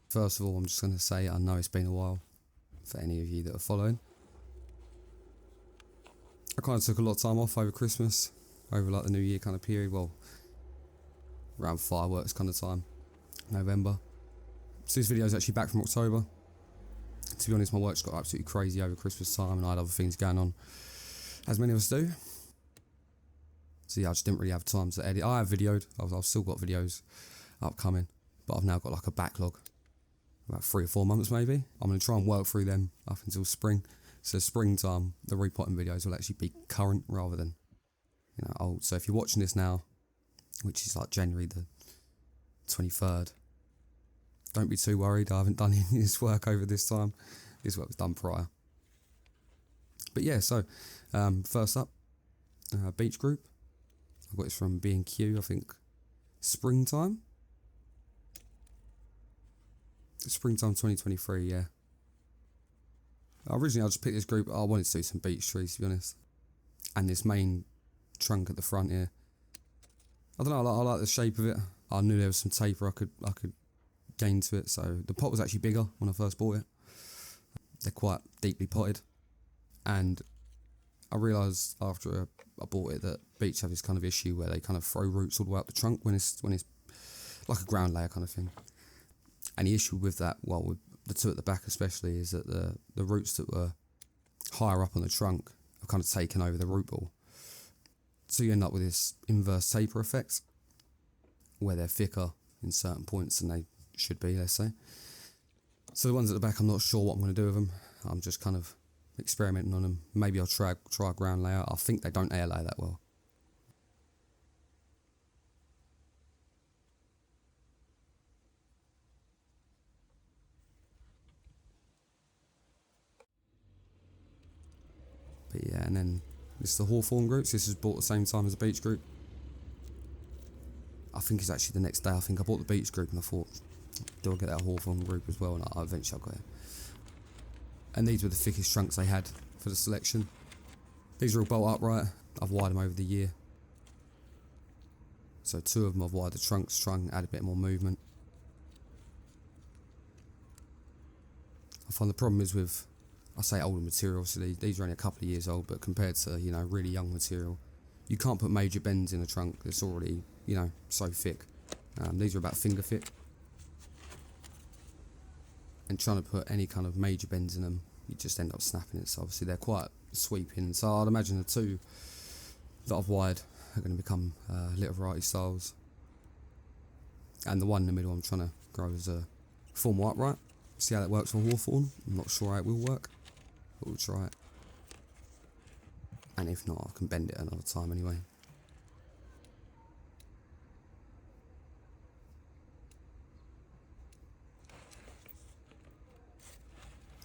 First of all, I'm just going to say I know it's been a while for any of you that are following. I kind of took a lot of time off over Christmas, over like the New Year kind of period, well, around fireworks kind of time, November. So this video is actually back from October. To be honest, my work's got absolutely crazy over Christmas time and I had other things going on, as many of us do. So yeah, I just didn't really have time to edit. I have videoed, I've still got videos upcoming, but I've now got like a backlog, about 3 or 4 months maybe. I'm going to try and work through them up until spring. So springtime, the repotting videos will actually be current rather than, old. So if you're watching this now, which is like January the 23rd, don't be too worried, I haven't done any of this work over this time. This work was done prior. But yeah, so first up, beach group. I got this from B&Q, I think springtime 2023, yeah. Originally I just picked this group, I wanted to do some beech trees to be honest. And this main trunk at the front here. I don't know, I like the shape of it. I knew there was some taper I could gain to it, so the pot was actually bigger when I first bought it. They're quite deeply potted. And I realised after I bought it that beech have this kind of issue where they kind of throw roots all the way up the trunk when it's like a ground layer kind of thing. And the issue with that, well, with the two at the back especially, is that the roots that were higher up on the trunk have kind of taken over the root ball. So you end up with this inverse taper effect, where they're thicker in certain points than they should be, let's say. So the ones at the back, I'm not sure what I'm going to do with them. I'm just kind of experimenting on them. Maybe I'll try a ground layer. I think they don't air layer that well. But yeah, and then this is the Hawthorne groups. This was bought at the same time as the beech group. I think it's actually the next day. I think I bought the beech group and I thought, do I get that Hawthorne group as well? And eventually I got it. And these were the thickest trunks they had for the selection. These are all bolt upright. I've wired them over the year. So 2 of them I've wired the trunks, trying to add a bit more movement. I find the problem is with, I say older material, so these are only a couple of years old, but compared to, really young material, you can't put major bends in a trunk that's already, so thick. These are about finger thick. And trying to put any kind of major bends in them, you just end up snapping it. So obviously they're quite sweeping. So I'd imagine the 2 that I've wired are going to become little variety styles. And the one in the middle I'm trying to grow as a formal upright. See how that works on Hawthorne. I'm not sure how it will work, but we'll try it. And if not, I can bend it another time anyway.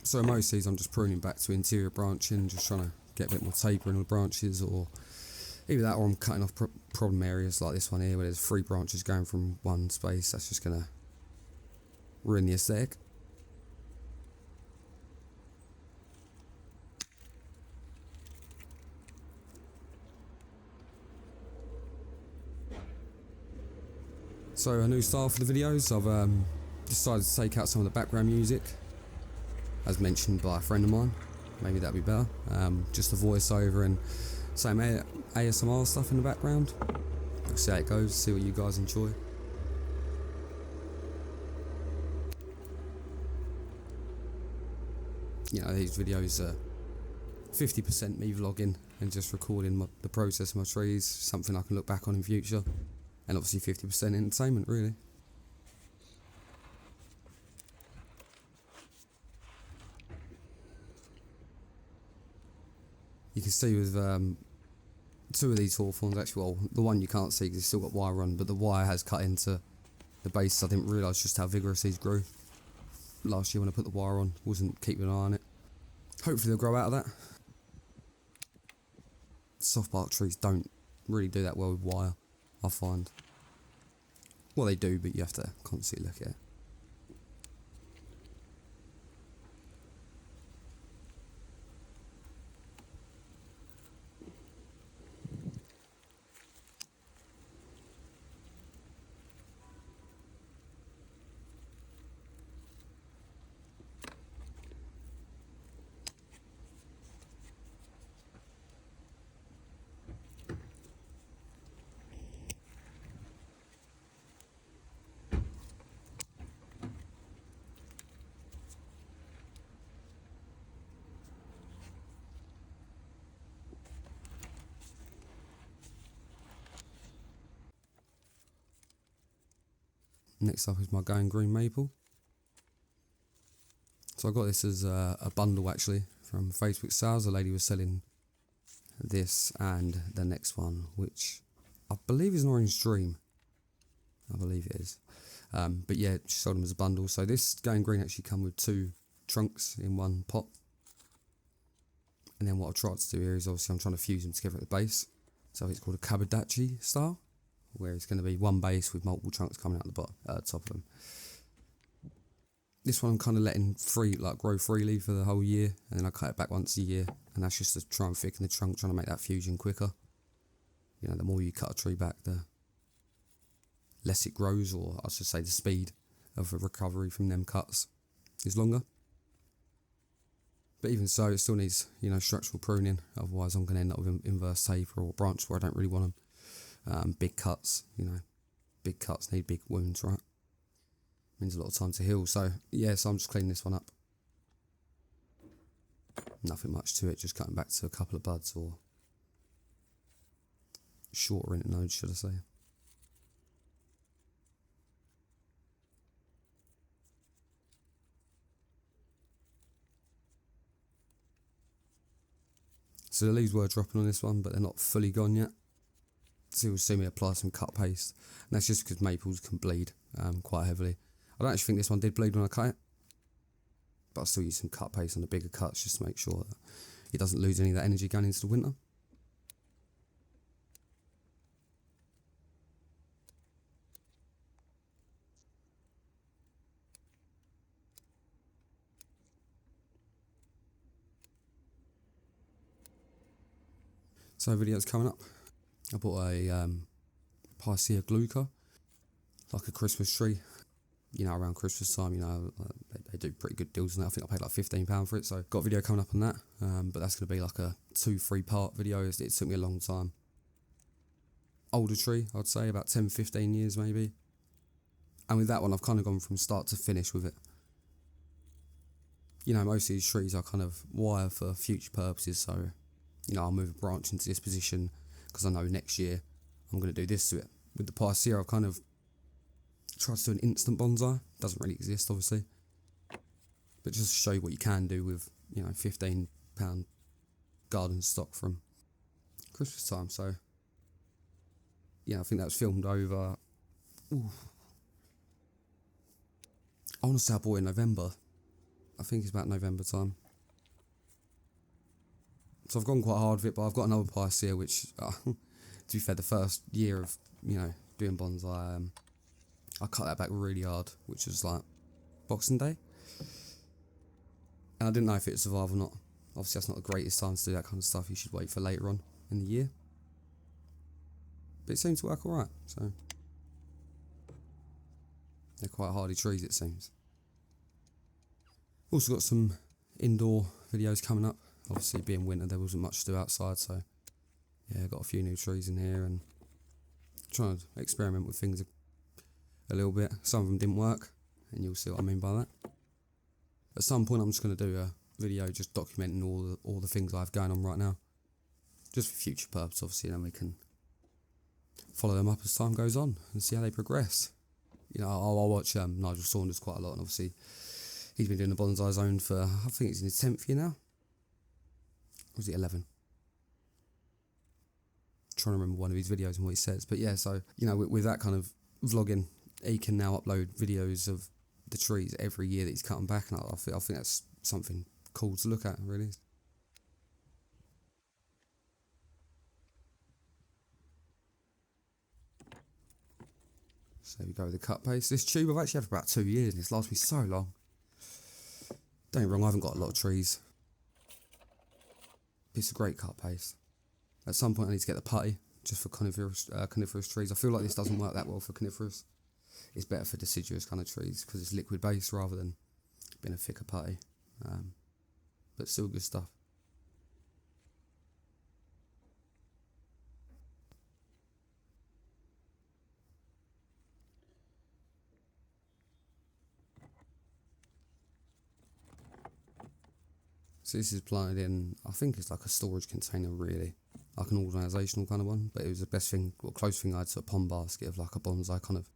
So most of these I'm just pruning back to interior branching, just trying to get a bit more taper in the branches, or either that or I'm cutting off problem areas like this one here where there's 3 branches going from one space. That's just going to ruin the aesthetic. So a new style for the videos, I've decided to take out some of the background music, as mentioned by a friend of mine. Maybe that'd be better. Just a voiceover and some ASMR stuff in the background. We'll see how it goes, see what you guys enjoy. These videos are 50% me vlogging and just recording the process of my trees, something I can look back on in future. And obviously 50% entertainment, really. You can see with 2 of these Hawthorns, actually, well, the one you can't see because it's still got wire on, but the wire has cut into the base. I didn't realise just how vigorous these grew. Last year when I put the wire on, wasn't keeping an eye on it. Hopefully they'll grow out of that. Soft bark trees don't really do that well with wire, I find. Well, they do, but you have to constantly look at it. Next up is my Going Green Maple. So I got this as a bundle actually from Facebook sales. A lady was selling this and the next one, which I believe is an Orange Dream. I believe it is. But yeah, she sold them as a bundle. So this Going Green actually come with 2 trunks in one pot. And then what I've tried to do here is obviously I'm trying to fuse them together at the base. So it's called a Kabadachi style, where it's going to be one base with multiple trunks coming out the top of them. This one I'm kind of letting grow freely for the whole year, and then I cut it back once a year, and that's just to try and thicken the trunk, trying to make that fusion quicker. You know, the more you cut a tree back, the less it grows, or I should say the speed of the recovery from them cuts is longer. But even so, it still needs, you know, structural pruning, otherwise I'm going to end up with inverse taper or branch where I don't really want them. Big cuts, you know, big cuts need big wounds, right? Means a lot of time to heal. So yeah, so I'm just cleaning this one up. Nothing much to it, just cutting back to a couple of buds or shorter internodes, should I say. So the leaves were dropping on this one, but they're not fully gone yet. So you'll see me apply some cut paste, and that's just because maples can bleed quite heavily. I don't actually think this one did bleed when I cut it, but I'll still use some cut paste on the bigger cuts just to make sure that it doesn't lose any of that energy going into the winter. So video's coming up. I bought a Picea Gluca, like a Christmas tree. You know, around Christmas time, you know, they do pretty good deals on that. I think I paid like £15 for it, so got a video coming up on that. But that's going to be like a 2-3 part video. It took me a long time. Older tree, I'd say, about 10-15 years maybe. And with that one, I've kind of gone from start to finish with it. You know, most of these trees I kind of wire for future purposes, so, you know, I'll move a branch into this position because I know next year I'm going to do this to it. With the Picea, I've kind of tried to do an instant bonsai. Doesn't really exist, obviously. But just to show you what you can do with, you know, £15 garden stock from Christmas time. So, yeah, I think that was filmed over... Ooh. I want to say I bought it in November. I think it's about November time. So I've gone quite hard with it, but I've got another Picea, which, to be fair, the first year of, you know, doing bonsai, I cut that back really hard, which was like Boxing Day. And I didn't know if it would survive or not. Obviously, that's not the greatest time to do that kind of stuff. You should wait for later on in the year. But it seemed to work alright, so. They're quite hardy trees, it seems. Also got some indoor videos coming up. Obviously, being winter, there wasn't much to do outside, so yeah, got a few new trees in here and trying to experiment with things a little bit. Some of them didn't work, and you'll see what I mean by that. At some point, I'm just going to do a video just documenting all the things I have going on right now, just for future purpose, obviously, and then we can follow them up as time goes on and see how they progress. You know, I'll watch Nigel Saunders quite a lot, and obviously he's been doing the bonsai zone for, I think it's in his 10th year now. Or was it 11? Trying to remember one of his videos and what he says. But yeah, so, you know, with that kind of vlogging, he can now upload videos of the trees every year that he's cutting back, and I think that's something cool to look at, really. So we go with the cut paste. This tube I've actually had for about 2 years, and it's lasted me so long. Don't get me wrong, I haven't got a lot of trees. It's a great cut paste. At some point I need to get the putty, just for coniferous trees. I feel like this doesn't work that well for coniferous. It's better for deciduous kind of trees, because it's liquid based rather than being a thicker putty. But still good stuff. So this is planted in, I think it's like a storage container really, like an organisational kind of one, but it was the best thing, or close thing I had to a pond basket of like a bonsai kind of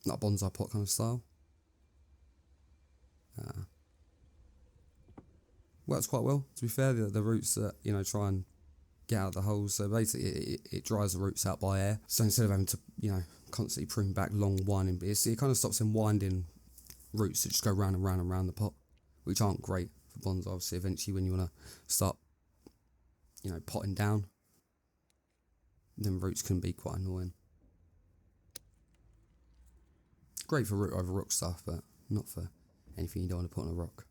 like bonsai pot kind of style. Works quite well, to be fair. The roots that, you know, try and get out of the holes, so basically it dries the roots out by air. So instead of having to, you know, constantly prune back long winding bits, it kind of stops them winding roots that just go round and round and round the pot, which aren't great for bonsai. Obviously, eventually when you want to start, you know, potting down, then roots can be quite annoying. Great for root over rock stuff, but not for anything you don't want to put on a rock.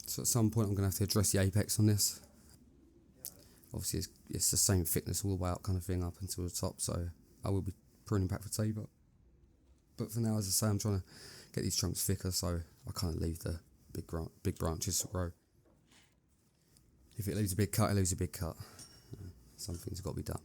So at some point I'm going to have to address the apex on this. Obviously it's the same thickness all the way up kind of thing up until the top, so I will be pruning back for taper. But for now, as I say, I'm trying to get these trunks thicker, so I can't leave the big branches to grow. If it leaves a big cut, it leaves a big cut. Some things have got to be done.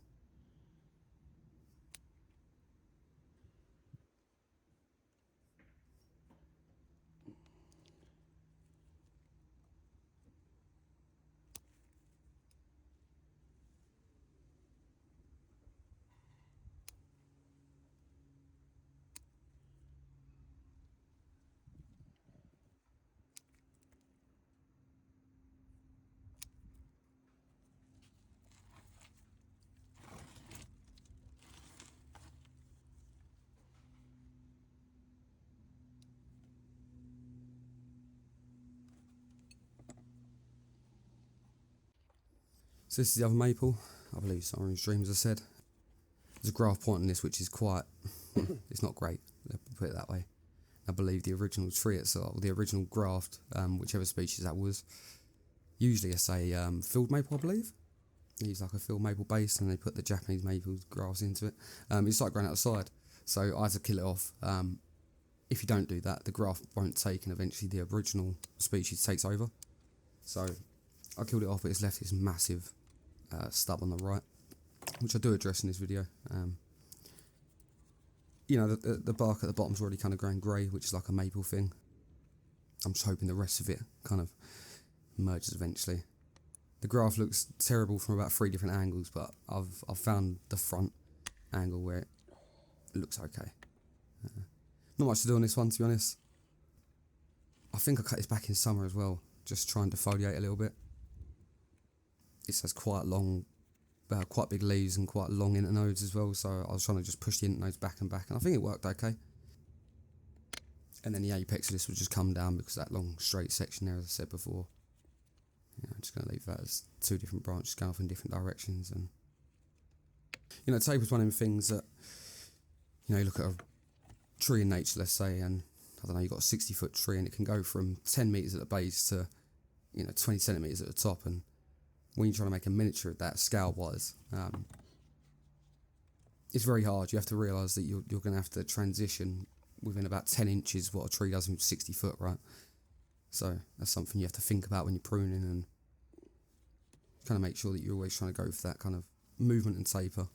So this is the other maple. I believe it's Orange Dream, as I said. There's a graph point on this which is quite, it's not great, put it that way. I believe the original tree itself, the original graft, whichever species that was, usually it's a field maple, I believe. They use like a field maple base and they put the Japanese maple grass into it. It's like growing outside, so I had to kill it off. If you don't do that, the graft won't take and eventually the original species takes over. So I killed it off, but it's left this massive stub on the right, which I do address in this video. You know, the bark at the bottom's already kind of going grey, which is like a maple thing. I'm just hoping the rest of it kind of merges eventually. The graft looks terrible from about 3 different angles, but I've found the front angle where it looks okay. Not much to do on this one, to be honest. I think I cut this back in summer as well, just trying to defoliate a little bit. It has quite long, quite big leaves and quite long internodes as well, so I was trying to just push the internodes back and back, and I think it worked okay. And then the apex of this would just come down because of that long straight section there, as I said before. You know, I'm just going to leave that as 2 different branches going off in different directions. And you know, taper's one of them things that, you know, you look at a tree in nature, let's say, and I don't know, you've got a 60-foot tree and it can go from 10 metres at the base to, you know, 20 centimetres at the top, and when you're trying to make a miniature of that scale-wise, it's very hard. You have to realise that you're going to have to transition within about 10 inches what a tree does from 60 foot, right? So that's something you have to think about when you're pruning, and kind of make sure that you're always trying to go for that kind of movement and taper.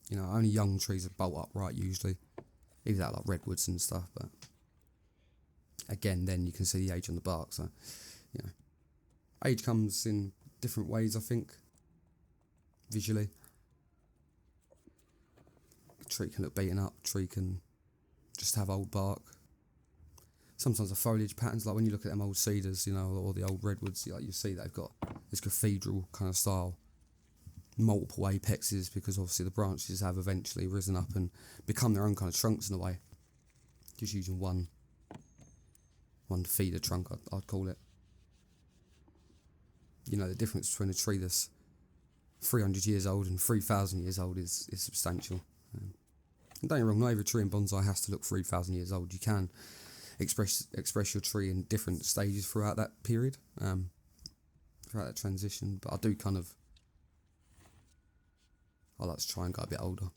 You know, only young trees are bolt upright usually, either that like redwoods and stuff, but again, then you can see the age on the bark, so, you know, age comes in different ways, I think, visually. A tree can look beaten up, a tree can just have old bark. Sometimes the foliage patterns, like when you look at them old cedars, you know, or the old redwoods, like you see they've got this cathedral kind of style, multiple apexes, because obviously the branches have eventually risen up and become their own kind of trunks in a way. Just using one feeder trunk, I'd call it. You know, the difference between a tree that's 300 years old and 3,000 years old is substantial. And don't get me wrong, not every tree in bonsai has to look 3,000 years old. You can express your tree in different stages throughout that period, throughout that transition, but I like to try and go a bit older.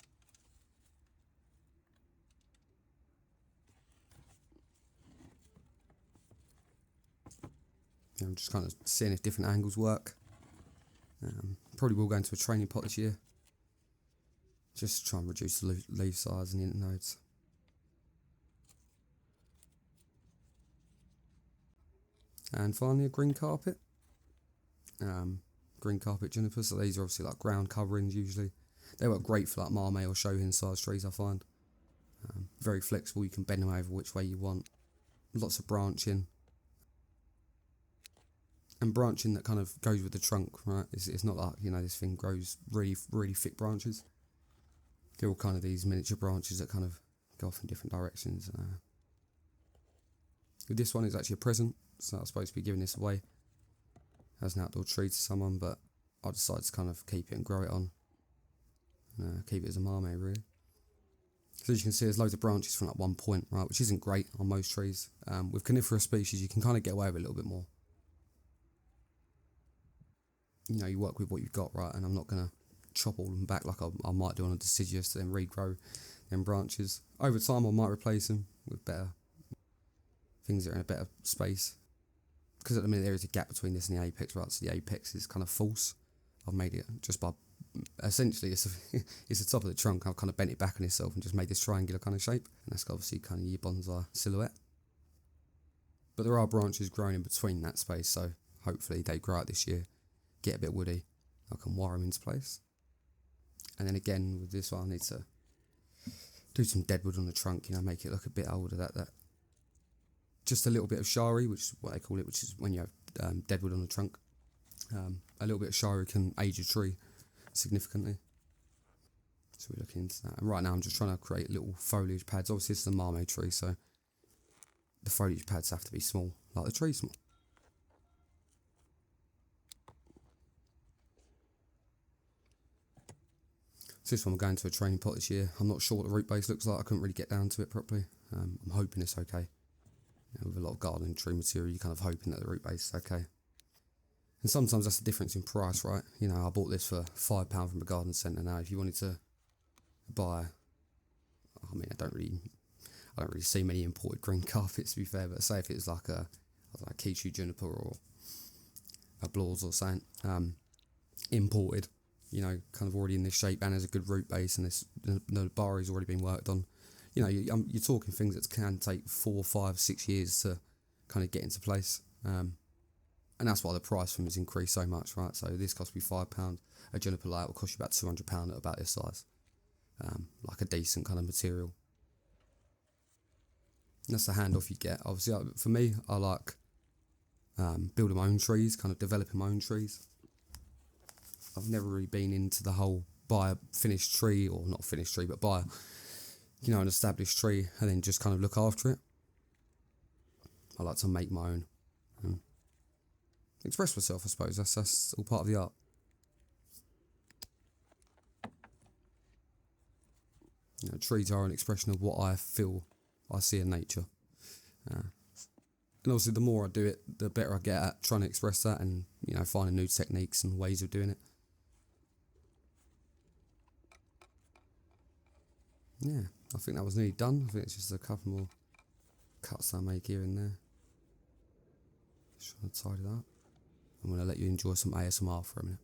I'm just kind of seeing if different angles work. Probably will go into a training pot this year. Just to try and reduce the leaf size and the internodes. And finally a green carpet. Green carpet juniper, so these are obviously like ground coverings usually. They work great for like marmay or shohin size trees, I find. Very flexible, you can bend them over which way you want. Lots of branching. And branching that kind of goes with the trunk, right? It's not like, you know, this thing grows really, really thick branches. They're all kind of these miniature branches that kind of go off in different directions. This one is actually a present, so I was supposed to be giving this away as an outdoor tree to someone, but I decided to kind of keep it and grow it on. Keep it as a marmay, really. So as you can see, there's loads of branches from like one point, right, which isn't great on most trees. With coniferous species, you can kind of get away with a little bit more. You know, you work with what you've got, right, and I'm not going to chop all of them back like I might do on a deciduous to then regrow them branches. Over time, I might replace them with better things that are in a better space. Because at the minute there is a gap between this and the apex, right, so the apex is kind of false. I've made it just by, essentially, it's the top of the trunk. I've kind of bent it back on itself and just made this triangular kind of shape. And that's obviously kind of your bonsai silhouette. But there are branches growing in between that space, so hopefully they grow out this year, get a bit woody. I can wire them into place. And then again, with this one, I need to do some deadwood on the trunk, you know, make it look a bit older. That just a little bit of shari, which is what they call it, which is when you have deadwood on the trunk. A little bit of shari can age a tree significantly. So we're looking into that. And right now I'm just trying to create little foliage pads. Obviously this is a marmay tree, so the foliage pads have to be small, like the tree's small. So this one we're going to a training pot this year. I'm not sure what the root base looks like. I couldn't really get down to it properly. I'm hoping it's okay. You know, with a lot of gardening tree material, you're kind of hoping that the root base is okay. And sometimes that's the difference in price, right? You know, I bought this for £5 from a garden centre. Now, if you wanted to buy, I mean, I don't really see many imported green carpets, to be fair. But say if it was like a, I don't know, Kishu Juniper or a Blaws or something, imported, you know, kind of already in this shape and has a good root base, and this the bar has already been worked on. You know, you're talking things that can take 4, 5, 6 years to kind of get into place. And that's why the price for them has increased so much, right? So this cost me £5. A juniper light will cost you about £200 at about this size. Like a decent kind of material. And that's the handoff you get. Obviously, for me, I like building my own trees, kind of developing my own trees. I've never really been into the whole buy a finished tree, or not finished tree, but buy, you know, an established tree and then just kind of look after it. I like to make my own. Express myself, I suppose. That's all part of the art. You know, trees are an expression of what I feel I see in nature. And obviously the more I do it, the better I get at trying to express that, and, you know, finding new techniques and ways of doing it. Yeah, I think that was nearly done. I think it's just a couple more cuts I make here and there. Just trying to tidy that up. I'm going to let you enjoy some ASMR for a minute.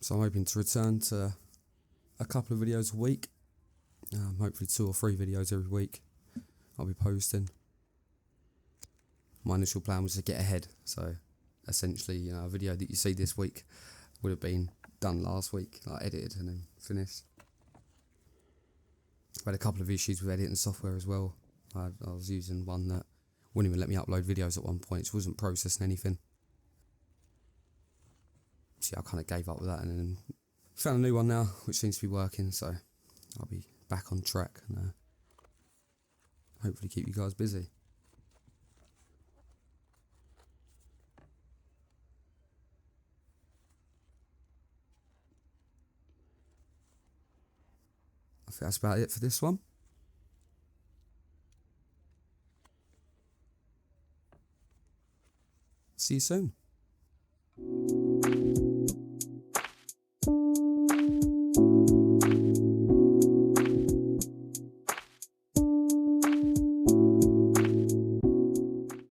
So I'm hoping to return to a couple of videos a week. Hopefully 2 or 3 videos every week I'll be posting. My initial plan was to get ahead, so essentially, you know, a video that you see this week would have been done last week, like edited and then finished. I've had a couple of issues with editing software as well. I was using one that wouldn't even let me upload videos at one point. It wasn't processing anything. So I kind of gave up with that, and then found a new one now, which seems to be working, so I'll be back on track. And, hopefully keep you guys busy. I think that's about it for this one. See you soon.